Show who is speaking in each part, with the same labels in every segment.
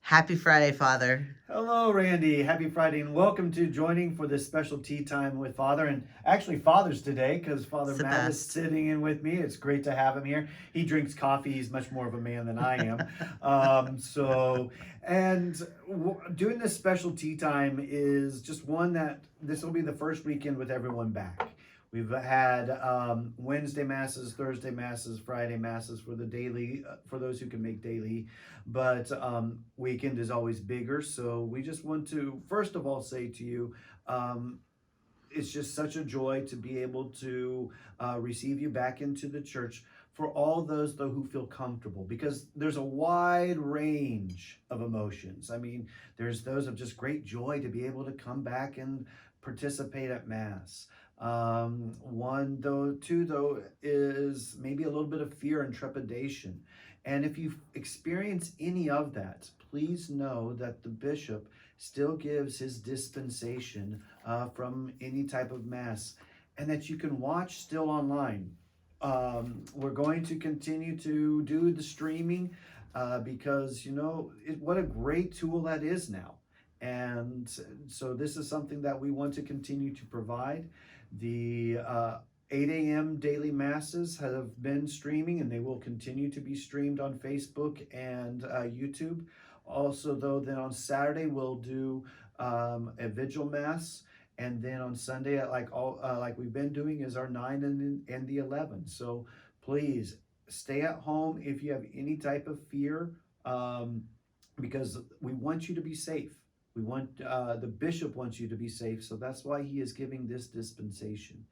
Speaker 1: Happy Friday, Father.
Speaker 2: Hello, Randy. Happy Friday, and welcome to joining for this special tea time with Father. And actually, Father's today because Father
Speaker 1: It's the
Speaker 2: Matt is
Speaker 1: best.
Speaker 2: sitting in with me. It's great to have him here. He drinks coffee. He's much more of a man than I am. Doing this special tea time is just one that this will be the first weekend with everyone back. We've had Wednesday masses, Thursday masses, Friday masses for the daily, for those who can make daily, but weekend is always bigger. So we just want to, first of all, say to you, um, it's just such a joy to be able to receive you back into the church for all those though who feel comfortable, because there's a wide range of emotions. I mean, there's those of just great joy to be able to come back and participate at mass. One though, two though, is maybe a little bit of fear and trepidation. And if you experience any of that, please know that the bishop still gives his dispensation from any type of mass, and that you can watch still online. We're going to continue to do the streaming because, what a great tool that is now. And so this is something that we want to continue to provide. The 8 a.m. daily masses have been streaming, and they will continue to be streamed on Facebook and YouTube. Also, though, then on Saturday we'll do a vigil mass, and then on Sunday, like we've been doing, is our 9 and the 11. So please stay at home if you have any type of fear, because we want you to be safe. We want the bishop wants you to be safe, so that's why he is giving this dispensation.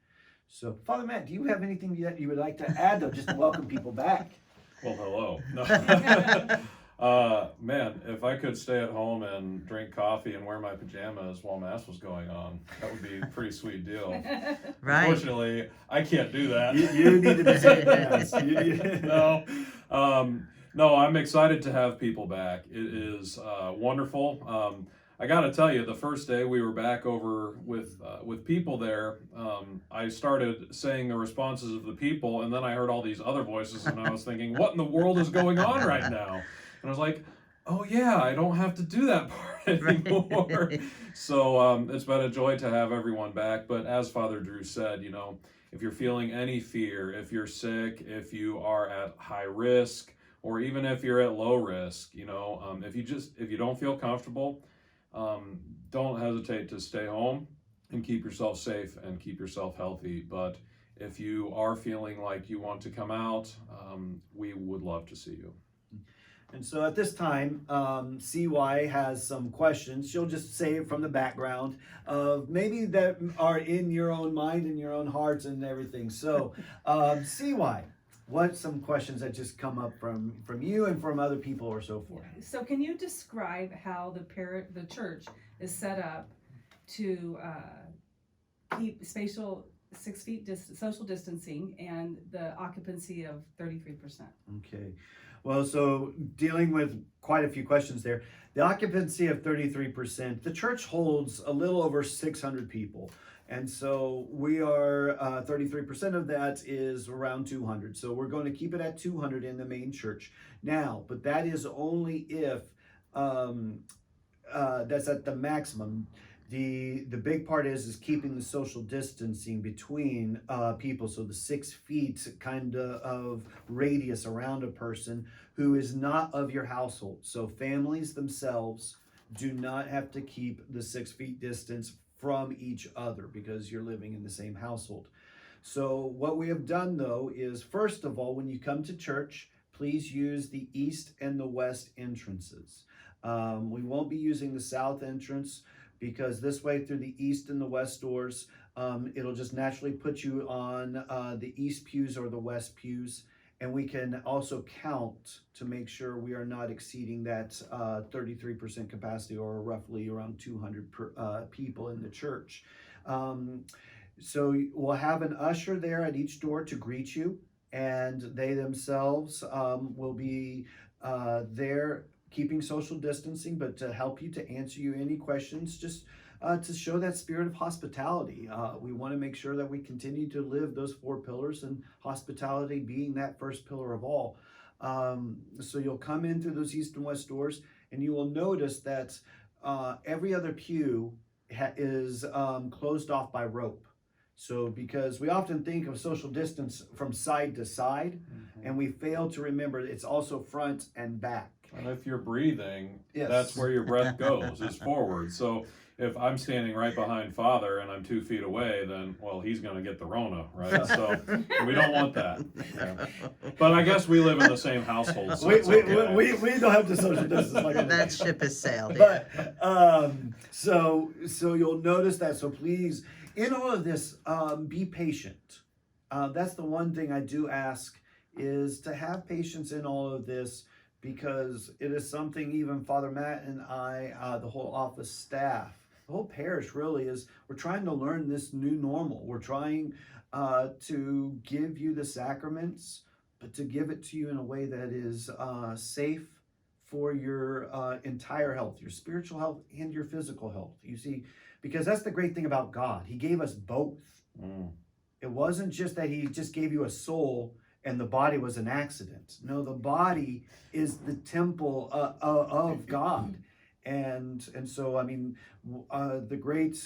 Speaker 2: So, Father Matt, do you have anything that you would like to add, though, just to welcome people back?
Speaker 3: Well, hello. No. Man, if I could stay at home and drink coffee and wear my pajamas while mass was going on, that would be a pretty sweet deal.
Speaker 1: Right.
Speaker 3: Unfortunately, I can't do that.
Speaker 2: You need to be safe.
Speaker 3: No, I'm excited to have people back. It is wonderful. I got to tell you, the first day we were back over with people there, I started saying the responses of the people, and then I heard all these other voices, and I was thinking, what in the world is going on right now? And I was like, oh yeah, I don't have to do that part anymore. So it's been a joy to have everyone back. But as Father Drew said, if you're feeling any fear, if you're sick, if you are at high risk, or even if you're at low risk, if you don't feel comfortable, don't hesitate to stay home and keep yourself safe and keep yourself healthy. But if you are feeling like you want to come out, we would love to see you.
Speaker 2: And so at this time, CY has some questions. She'll just say it from the background of maybe that are in your own mind and your own hearts and everything. So, CY, what's some questions that just come up from you and from other people or so forth?
Speaker 4: So can you describe how the church is set up to keep spatial 6 feet social distancing and the occupancy of 33%?
Speaker 2: Okay. Well, so dealing with quite a few questions there. The occupancy of 33%, the church holds a little over 600 people. And so we are 33% of that is around 200. So we're going to keep it at 200 in the main church. Now, but that is only if that's at the maximum. The big part is keeping the social distancing between people. So the 6 feet kind of radius around a person who is not of your household. So families themselves do not have to keep the 6 feet distance from each other because you're living in the same household. So what we have done, though, is first of all, when you come to church, please use the east and the west entrances. We won't be using the south entrance because this way through the east and the west doors, it'll just naturally put you on the east pews or the west pews. And we can also count to make sure we are not exceeding that 33% capacity, or roughly around 200 people in the church. So we'll have an usher there at each door to greet you, and they themselves will be there keeping social distancing, but to help you, to answer you any questions, just to show that spirit of hospitality. We want to make sure that we continue to live those 4 pillars, and hospitality being that first pillar of all. So you'll come in through those east and west doors, and you will notice that every other pew is closed off by rope. So, because we often think of social distance from side to side, and we fail to remember it's also front and back.
Speaker 3: And if you're breathing,
Speaker 2: Yes.
Speaker 3: that's where your breath goes, is forward. So if I'm standing right behind Father and I'm 2 feet away, then, well, he's going to get the Rona, right? So we don't want that. Yeah. But I guess we live in the same household, so it's okay.
Speaker 2: We don't have to social distance like that.
Speaker 1: That ship has sailed. Yeah.
Speaker 2: But so you'll notice that. So please, in all of this, be patient. That's the one thing I do ask, is to have patience in all of this, because it is something even Father Matt and I, the whole office staff, the whole parish really is, we're trying to learn this new normal. We're trying to give you the sacraments, but to give it to you in a way that is safe for your entire health, your spiritual health and your physical health. You see, because that's the great thing about God. He gave us both. It wasn't just that he just gave you a soul and the body was an accident. No, the body is the temple of God. And so, I mean, the great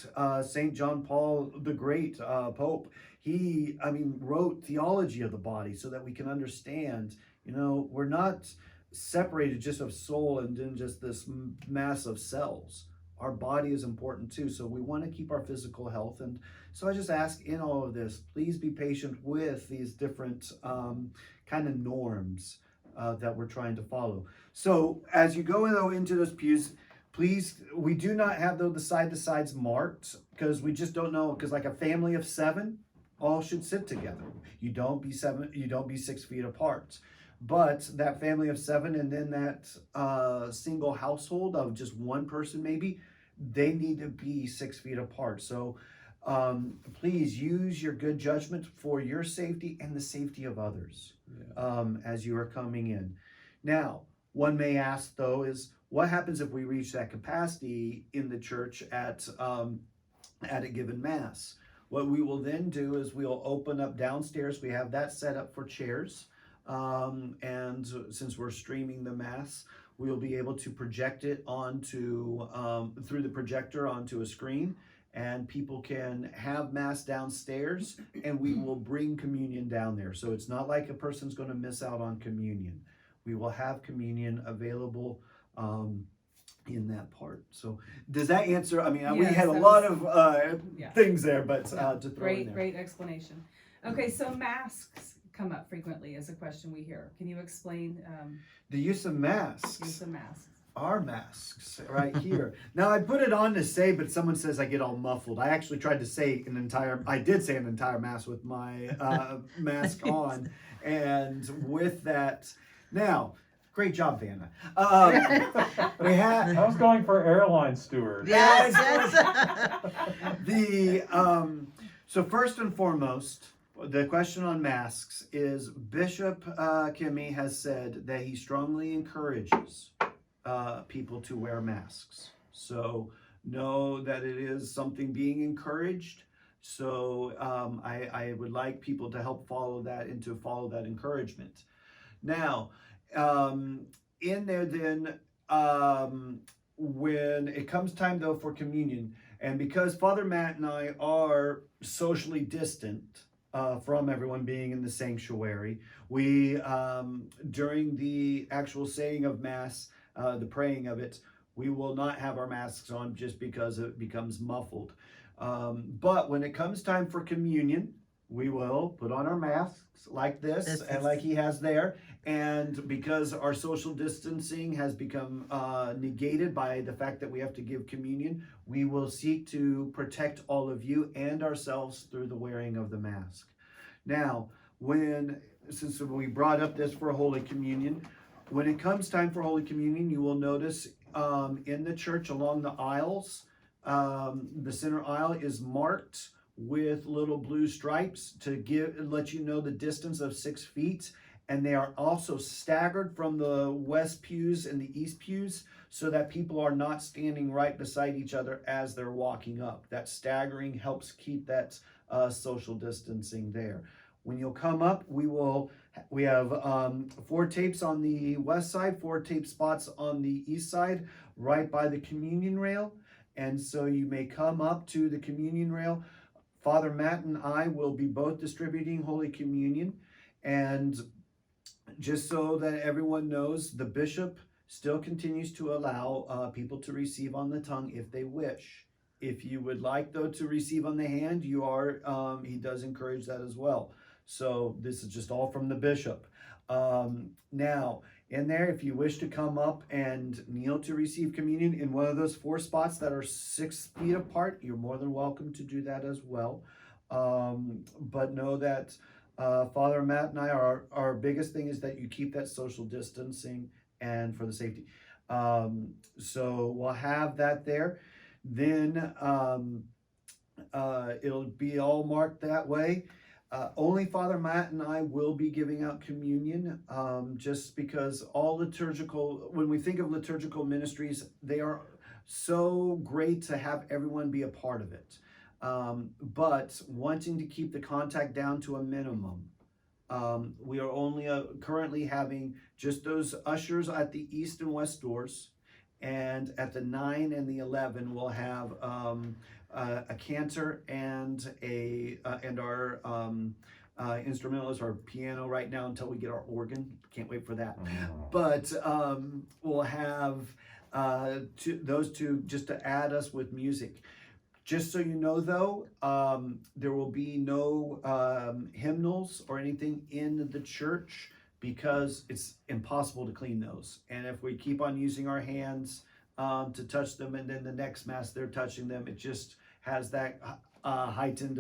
Speaker 2: St. John Paul, the great Pope, he, wrote theology of the body so that we can understand, we're not separated just of soul and then just this mass of cells. Our body is important too. So we want to keep our physical health. And so I just ask, in all of this, please be patient with these different kind of norms that we're trying to follow. So as you go into those pews, please, we do not have the side-to-sides marked, because we just don't know, because like a family of 7 all should sit together. You don't be 6 feet apart. But that family of 7 and then that single household of just one person maybe, they need to be 6 feet apart. So please use your good judgment for your safety and the safety of others as you are coming in. Now, one may ask though is, what happens if we reach that capacity in the church at a given mass? What we will then do is we'll open up downstairs. We have that set up for chairs. And since we're streaming the mass, we'll be able to project it onto through the projector onto a screen, and people can have mass downstairs, and we will bring communion down there. So it's not like a person's going to miss out on communion. We will have communion available in that part. So does that answer? I mean, we
Speaker 4: Yes,
Speaker 2: had a
Speaker 4: that
Speaker 2: lot
Speaker 4: was-
Speaker 2: of things there, but to throw in there.
Speaker 4: Great explanation. Okay, so masks come up frequently as a question we hear. Can you explain
Speaker 2: The use of masks.
Speaker 4: use of masks?
Speaker 2: Our masks right here. Now I put it on to say, but someone says I get all muffled. I actually tried to say I did say an entire mass with my mask on, and with that, now, great job, Vanna. We had
Speaker 3: I was going for airline steward.
Speaker 1: Yes,
Speaker 2: the so first and foremost, the question on masks is Bishop Kimmy has said that he strongly encourages people to wear masks. So know that it is something being encouraged. So I would like people to help follow that and to follow that encouragement. Now, in there then, when it comes time though for communion, and because Father Matt and I are socially distant from everyone being in the sanctuary, we, during the actual saying of Mass, the praying of it, we will not have our masks on just because it becomes muffled. But when it comes time for communion, we will put on our masks like this and like he has there. And because our social distancing has become negated by the fact that we have to give communion, we will seek to protect all of you and ourselves through the wearing of the mask. Now, since we brought up this for Holy Communion, when it comes time for Holy Communion, you will notice in the church along the aisles, the center aisle is marked with little blue stripes to let you know the distance of 6 feet. And they are also staggered from the west pews and the east pews so that people are not standing right beside each other as they're walking up. That staggering helps keep that social distancing there. When you'll come up, we have 4 tapes on the west side, 4 tape spots on the east side, right by the communion rail. And so you may come up to the communion rail. Father Matt and I will be both distributing Holy Communion. And just so that everyone knows, the bishop still continues to allow people to receive on the tongue if they wish. If you would like, though, to receive on the hand, he does encourage that as well. So this is just all from the bishop. Now, in there, if you wish to come up and kneel to receive communion in one of those 4 spots that are 6 feet apart, you're more than welcome to do that as well. But know that Father Matt and I, our biggest thing is that you keep that social distancing and for the safety. So we'll have that there. Then it'll be all marked that way. Only Father Matt and I will be giving out communion, just because when we think of liturgical ministries, they are so great to have everyone be a part of it. But wanting to keep the contact down to a minimum, we are only currently having just those ushers at the east and west doors, and at the 9 and the 11 we'll have a cantor and our instrumentalist, our piano right now until we get our organ. Can't wait for that. But we'll have those two just to add us with music. Just so you know, though, there will be no hymnals or anything in the church because it's impossible to clean those. And if we keep on using our hands to touch them, and then the next mass they're touching them, it just has that heightened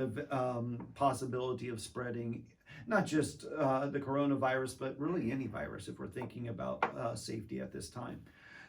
Speaker 2: possibility of spreading not just the coronavirus, but really any virus if we're thinking about safety at this time.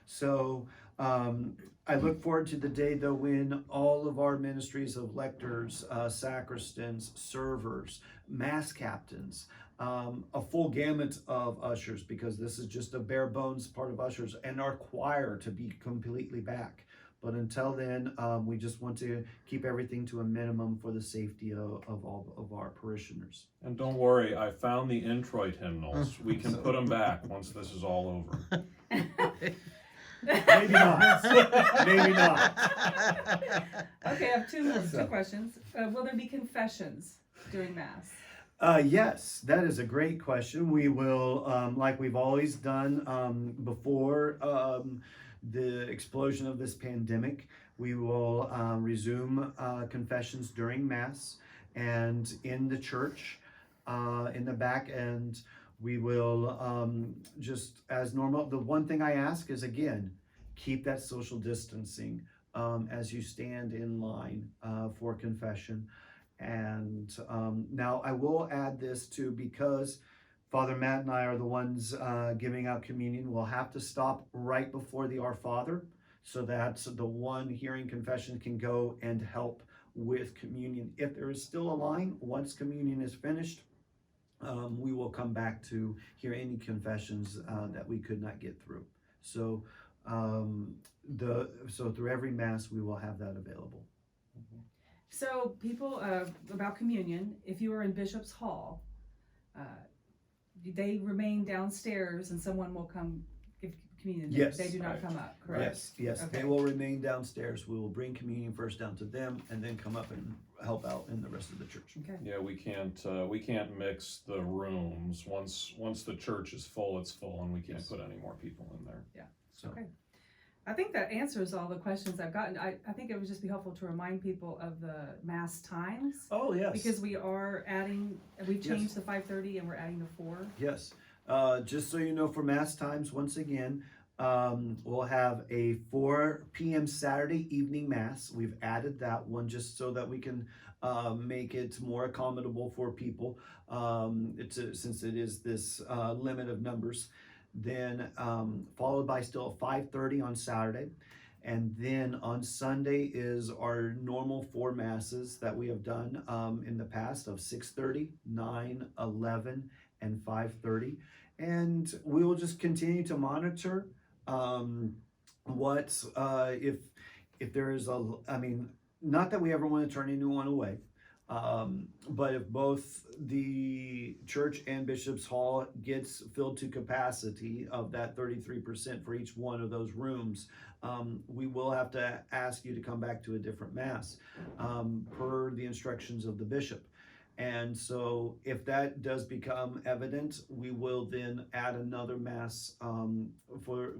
Speaker 2: So I look forward to the day, though, when all of our ministries of lectors, sacristans, servers, mass captains, a full gamut of ushers, because this is just a bare bones part of ushers, and our choir to be completely back. But until then, we just want to keep everything to a minimum for the safety of all of our parishioners.
Speaker 3: And don't worry, I found the introit hymnals. We can put them back once this is all over.
Speaker 2: Maybe not. Maybe not.
Speaker 4: Okay, I have two questions. Will there be confessions during Mass?
Speaker 2: Yes, that is a great question. We will, like we've always done before the explosion of this pandemic, we will resume confessions during Mass and in the church, in the back, and we will just as normal. The one thing I ask is, again, keep that social distancing as you stand in line for confession. And now I will add this too, because Father Matt and I are the ones giving out communion. We'll have to stop right before the Our Father, so that the one hearing confession can go and help with communion. If there is still a line, once communion is finished, we will come back to hear any confessions that we could not get through. So so through every Mass we will have that available.
Speaker 4: So people, about communion, if you are in Bishop's Hall, they remain downstairs and someone will come give communion.
Speaker 2: Yes.
Speaker 4: They do not come up, correct?
Speaker 2: Yes,
Speaker 4: Okay.
Speaker 2: They will remain downstairs. We will bring communion first down to them and then come up and help out in the rest of the church.
Speaker 4: Okay.
Speaker 3: Yeah, we can't mix the rooms. Once the church is full, it's full, and we can't put any more people in there.
Speaker 4: Yeah.
Speaker 2: So.
Speaker 4: Okay. I think that answers all the questions I've gotten. I think it would just be helpful to remind people of the Mass times.
Speaker 2: Oh, yes.
Speaker 4: Because we've changed the 5:30 and we're adding the 4.
Speaker 2: Yes. Just so you know, for Mass times, once again, we'll have a 4 p.m. Saturday evening Mass. We've added that one just so that we can make it more accommodable for people. Since it is this limit of numbers. Then followed by still 5:30 on Saturday. And then on Sunday is our normal 4 Masses that we have done in the past of 6:30, 9, 11, and 5:30. And we will just continue to monitor if there is not that we ever want to turn anyone away, But if both the church and Bishop's Hall gets filled to capacity of that 33% for each one of those rooms, we will have to ask you to come back to a different mass per the instructions of the bishop. And so if that does become evident, we will then add another mass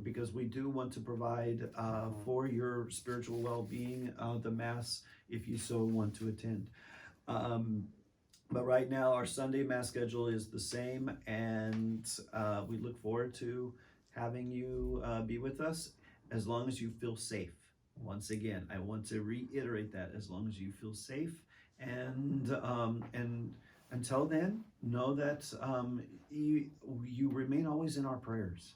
Speaker 2: because we do want to provide for your spiritual well-being the mass if you so want to attend. But right now our Sunday mass schedule is the same, and we look forward to having you be with us as long as you feel safe. Once again, I want to reiterate that, as long as you feel safe. And until then, know that you remain always in our prayers.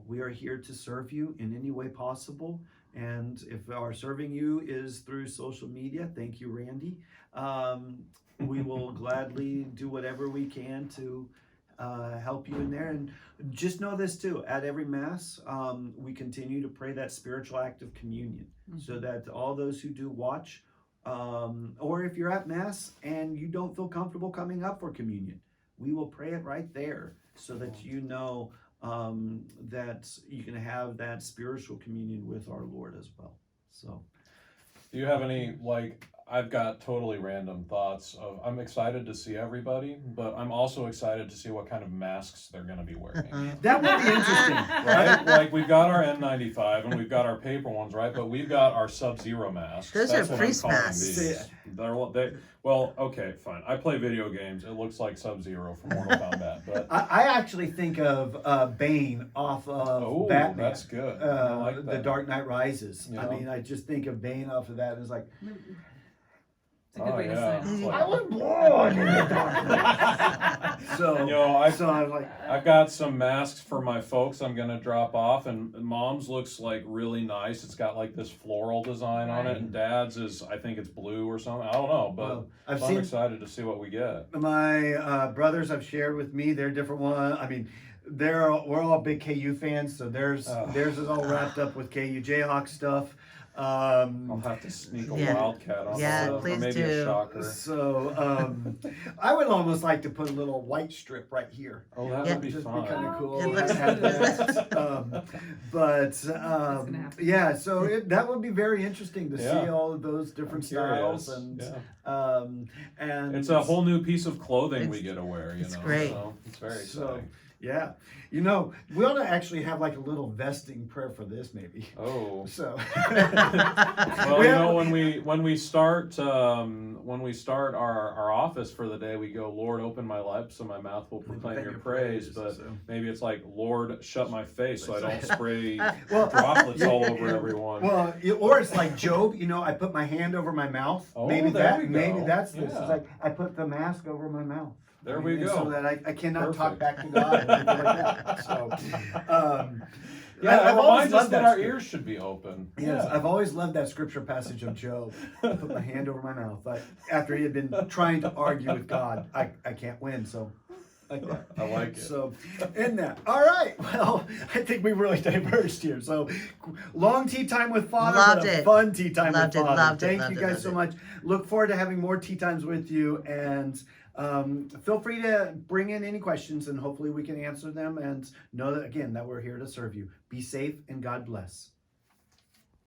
Speaker 2: We are here to serve you in any way possible. And if our serving you is through social media, thank you, Randy. We will gladly do whatever we can to help you in there. And just know this too, at every Mass, we continue to pray that spiritual act of communion, so that all those who do watch, or if you're at Mass and you don't feel comfortable coming up for communion, we will pray it right there so that you know that you can have that spiritual communion with our Lord as well. So,
Speaker 3: Do you have any, I've got totally random thoughts of, I'm excited to see everybody, but I'm also excited to see what kind of masks they're going to be wearing.
Speaker 2: that will be interesting.
Speaker 3: Right? Like, we've got our N95 and we've got our paper ones, right? But we've got our Sub-Zero masks.
Speaker 1: Those
Speaker 3: That's
Speaker 1: are
Speaker 3: what
Speaker 1: priest
Speaker 3: I'm calling
Speaker 1: masks.
Speaker 3: these. Well, okay, fine. I play video games. It looks like Sub-Zero from Mortal Kombat. But
Speaker 2: I actually think of Bane off of Batman.
Speaker 3: That's good. I like that.
Speaker 2: The Dark Knight Rises.
Speaker 3: Yeah.
Speaker 2: I mean, I just think of Bane off of that. It's like,
Speaker 4: It's a good way to sign
Speaker 3: It's
Speaker 4: off.
Speaker 3: like-
Speaker 2: I was born in the Dark Knight. So,
Speaker 3: You know, I
Speaker 2: was like,
Speaker 3: I've got some masks for my folks I'm gonna drop off, and Mom's looks like really nice. It's got like this floral design on it, and Dad's is, I think it's blue or something. I don't know, but
Speaker 2: well, I've
Speaker 3: I'm
Speaker 2: seen
Speaker 3: excited to see what we get.
Speaker 2: my brothers have shared with me their different one. I mean, we're all big KU fans, so theirs is all wrapped up with KU Jayhawk stuff.
Speaker 3: I'll have to sneak a
Speaker 1: Yeah.
Speaker 3: Wildcat on
Speaker 1: Yeah,
Speaker 3: myself, or
Speaker 1: please
Speaker 3: maybe a
Speaker 1: do.
Speaker 3: Shocker.
Speaker 2: So I would almost like to put a little white strip right here.
Speaker 3: Oh, that
Speaker 1: Yeah.
Speaker 3: would be
Speaker 2: Just
Speaker 3: fun.
Speaker 2: be kind of cool.
Speaker 1: It looks
Speaker 2: Have
Speaker 1: good.
Speaker 2: that. But
Speaker 4: gonna happen.
Speaker 2: yeah, so that would be very interesting to
Speaker 3: Yeah.
Speaker 2: see all of those different
Speaker 3: I'm curious.
Speaker 2: styles, and
Speaker 3: Yeah.
Speaker 2: and
Speaker 3: It's a whole new piece of clothing we
Speaker 1: It's-
Speaker 3: get to wear, you
Speaker 1: it's
Speaker 3: know.
Speaker 1: great.
Speaker 3: So it's very
Speaker 2: So,
Speaker 3: exciting.
Speaker 2: yeah, we ought to actually have like a little vesting prayer for this, maybe.
Speaker 3: Oh.
Speaker 2: So
Speaker 3: Well,
Speaker 2: We
Speaker 3: you
Speaker 2: have-
Speaker 3: know, when we start our office for the day, we go, Lord, open my lips so my mouth will proclaim your praise. But
Speaker 2: so.
Speaker 3: maybe it's like, Lord, shut my face so I don't spray
Speaker 2: Well,
Speaker 3: droplets all over everyone.
Speaker 2: Well, or it's like Job, I put my hand over my mouth.
Speaker 3: Oh,
Speaker 2: maybe
Speaker 3: there we
Speaker 2: maybe
Speaker 3: go.
Speaker 2: that's this.
Speaker 3: Yeah.
Speaker 2: It's like I put the mask over my mouth.
Speaker 3: There we
Speaker 2: And
Speaker 3: go.
Speaker 2: So that I cannot talk
Speaker 3: Perfect.
Speaker 2: back to God or anything like that. So,
Speaker 3: Yeah,
Speaker 2: I've
Speaker 3: it
Speaker 2: always
Speaker 3: reminds us
Speaker 2: loved
Speaker 3: that
Speaker 2: that
Speaker 3: our
Speaker 2: scripture.
Speaker 3: ears should be open.
Speaker 2: Yes,
Speaker 3: Yeah.
Speaker 2: I've always loved that scripture passage of Job. I put my hand over my mouth. After he had been trying to argue with God, I can't win. So, like that.
Speaker 3: I like it.
Speaker 2: So, in that. All right. Well, I think we really diverged here. So, long tea time with Father,
Speaker 1: Loved
Speaker 2: but a
Speaker 1: it.
Speaker 2: fun tea time
Speaker 1: Loved
Speaker 2: with
Speaker 1: it,
Speaker 2: Father.
Speaker 1: loved it,
Speaker 2: Thank
Speaker 1: loved
Speaker 2: you
Speaker 1: it,
Speaker 2: guys
Speaker 1: loved
Speaker 2: so
Speaker 1: it.
Speaker 2: much. Look forward to having more tea times with you, and feel free to bring in any questions, and hopefully we can answer them. And know that again that we're here to serve you. Be safe and God bless.